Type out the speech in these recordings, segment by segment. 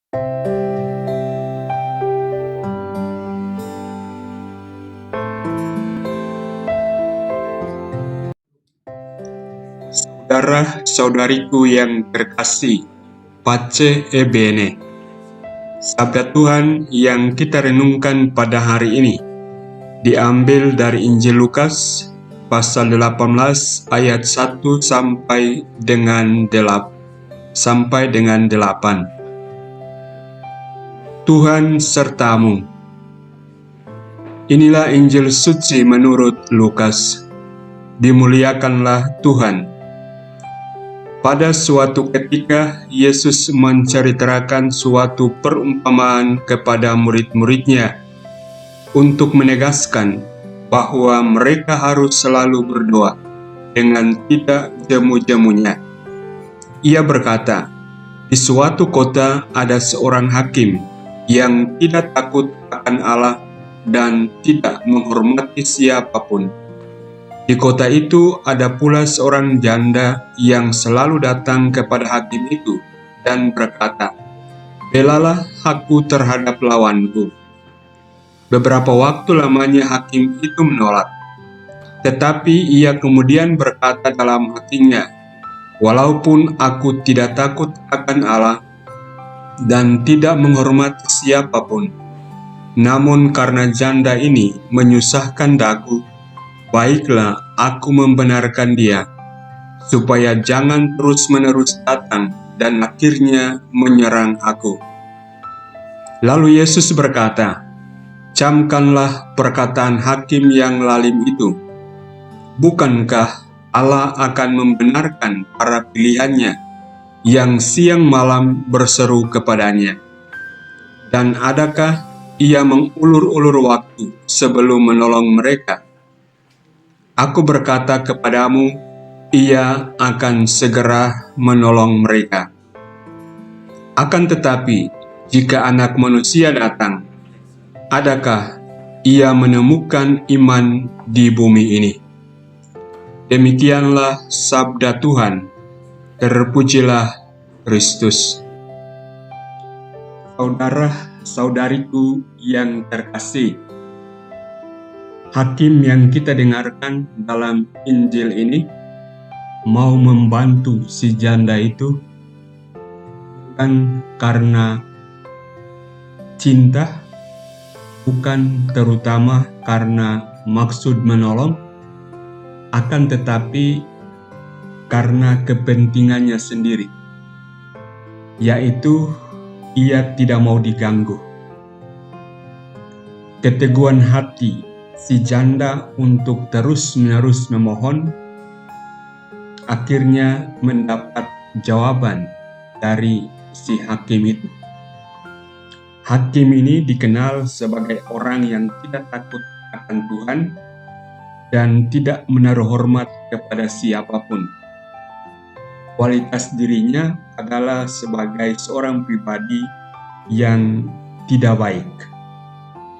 Saudara-saudariku yang terkasih, Pace e Bene. Sabda Tuhan yang kita renungkan pada hari ini diambil dari Injil Lukas pasal 18 ayat 1 sampai dengan 8. Tuhan sertamu. Inilah Injil suci menurut Lukas. Dimuliakanlah Tuhan. Pada suatu ketika, Yesus menceritakan suatu perumpamaan kepada murid-muridnya untuk menegaskan bahwa mereka harus selalu berdoa dengan tidak jemu-jemunya. Ia berkata, di suatu kota ada seorang hakim yang tidak takut akan Allah dan tidak menghormati siapapun. Di kota itu ada pula seorang janda yang selalu datang kepada hakim itu dan berkata, "Belalah aku terhadap lawanku." Beberapa waktu lamanya hakim itu menolak. Tetapi ia kemudian berkata dalam hatinya, "Walaupun aku tidak takut akan Allah dan tidak menghormati siapapun, namun karena janda ini menyusahkan daku, baiklah aku membenarkan dia, supaya jangan terus-menerus datang dan akhirnya menyerang aku." Lalu Yesus berkata, "Camkanlah perkataan hakim yang lalim itu. Bukankah Allah akan membenarkan para pilihannya yang siang malam berseru kepadanya? Dan adakah ia mengulur-ulur waktu sebelum menolong mereka? Aku berkata kepadamu, ia akan segera menolong mereka. Akan tetapi, jika Anak Manusia datang, adakah ia menemukan iman di bumi ini?" Demikianlah sabda Tuhan. Terpujilah Kristus. Saudara-saudariku yang terkasih, hakim yang kita dengarkan dalam Injil ini mau membantu si janda itu bukan karena cinta, bukan terutama karena maksud menolong, akan tetapi karena kepentingannya sendiri, yaitu ia tidak mau diganggu. Keteguhan hati si janda untuk terus-menerus memohon akhirnya mendapat jawaban dari si hakim itu. Hakim ini dikenal sebagai orang yang tidak takut akan Tuhan dan tidak menaruh hormat kepada siapapun. Kualitas dirinya adalah sebagai seorang pribadi yang tidak baik.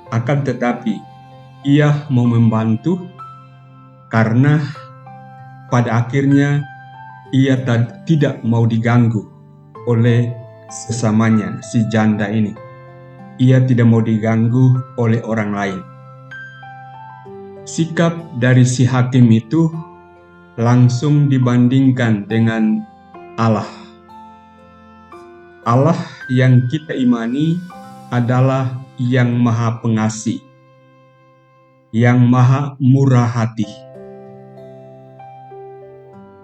Akan tetapi, ia mau membantu karena pada akhirnya ia tidak mau diganggu oleh sesamanya, si janda ini. Ia tidak mau diganggu oleh orang lain. Sikap dari si hakim itu langsung dibandingkan dengan Allah. Allah yang kita imani adalah yang Maha Pengasih, yang Maha Murah Hati.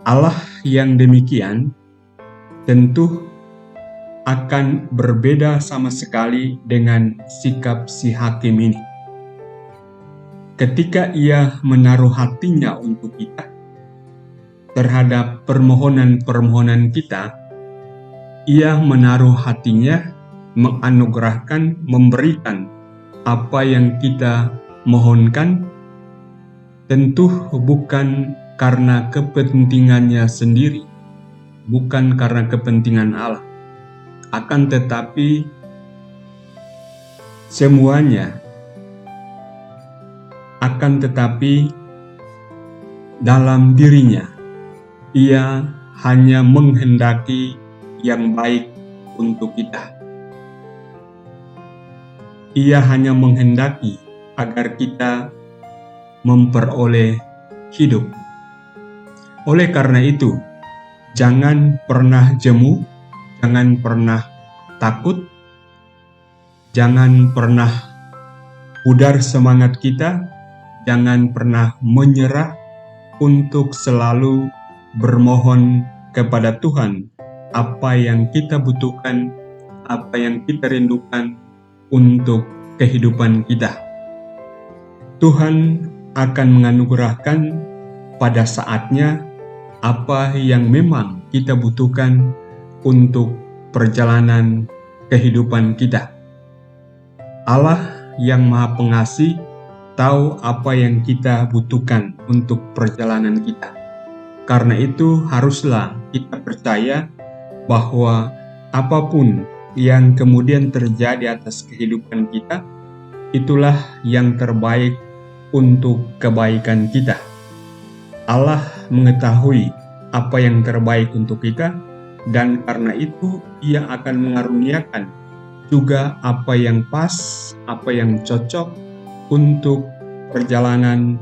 Allah yang demikian tentu akan berbeda sama sekali dengan sikap si hakim ini. Ketika ia menaruh hatinya untuk kita, terhadap permohonan-permohonan kita, ia menaruh hatinya, menganugerahkan, memberikan apa yang kita mohonkan, tentu bukan karena kepentingannya sendiri, bukan karena kepentingan Allah, akan tetapi semuanya dalam dirinya ia hanya menghendaki yang baik untuk kita. Ia hanya menghendaki agar kita memperoleh hidup. Oleh karena itu, jangan pernah jemu, jangan pernah takut, jangan pernah pudar semangat kita, jangan pernah menyerah untuk selalu bermohon kepada Tuhan apa yang kita butuhkan, apa yang kita rindukan untuk kehidupan kita. Tuhan akan menganugerahkan pada saatnya apa yang memang kita butuhkan untuk perjalanan kehidupan kita. Allah yang Maha Pengasih tahu apa yang kita butuhkan untuk perjalanan kita. Karena itu haruslah kita percaya bahwa apapun yang kemudian terjadi atas kehidupan kita, itulah yang terbaik untuk kebaikan kita. Allah mengetahui apa yang terbaik untuk kita, dan karena itu Ia akan mengaruniakan juga apa yang pas, apa yang cocok untuk perjalanan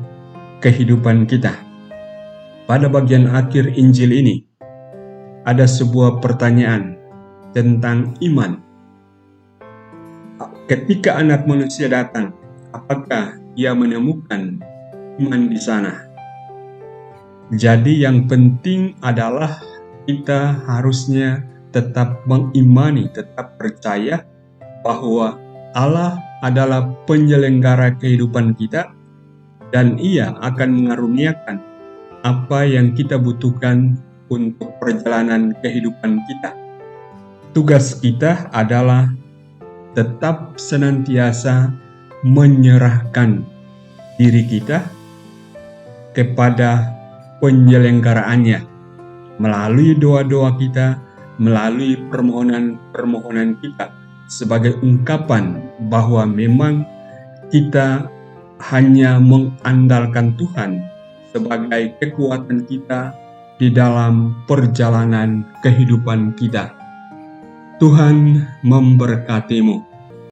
kehidupan kita. Pada bagian akhir Injil ini, ada sebuah pertanyaan tentang iman. Ketika Anak Manusia datang, apakah Ia menemukan iman di sana? Jadi yang penting adalah kita harusnya tetap mengimani, tetap percaya bahwa Allah adalah penyelenggara kehidupan kita, dan Ia akan mengaruniakan apa yang kita butuhkan untuk perjalanan kehidupan kita. Tugas kita adalah tetap senantiasa menyerahkan diri kita kepada penyelenggaraannya melalui doa-doa kita, melalui permohonan-permohonan kita sebagai ungkapan bahwa memang kita hanya mengandalkan Tuhan sebagai kekuatan kita di dalam perjalanan kehidupan kita. Tuhan memberkatimu.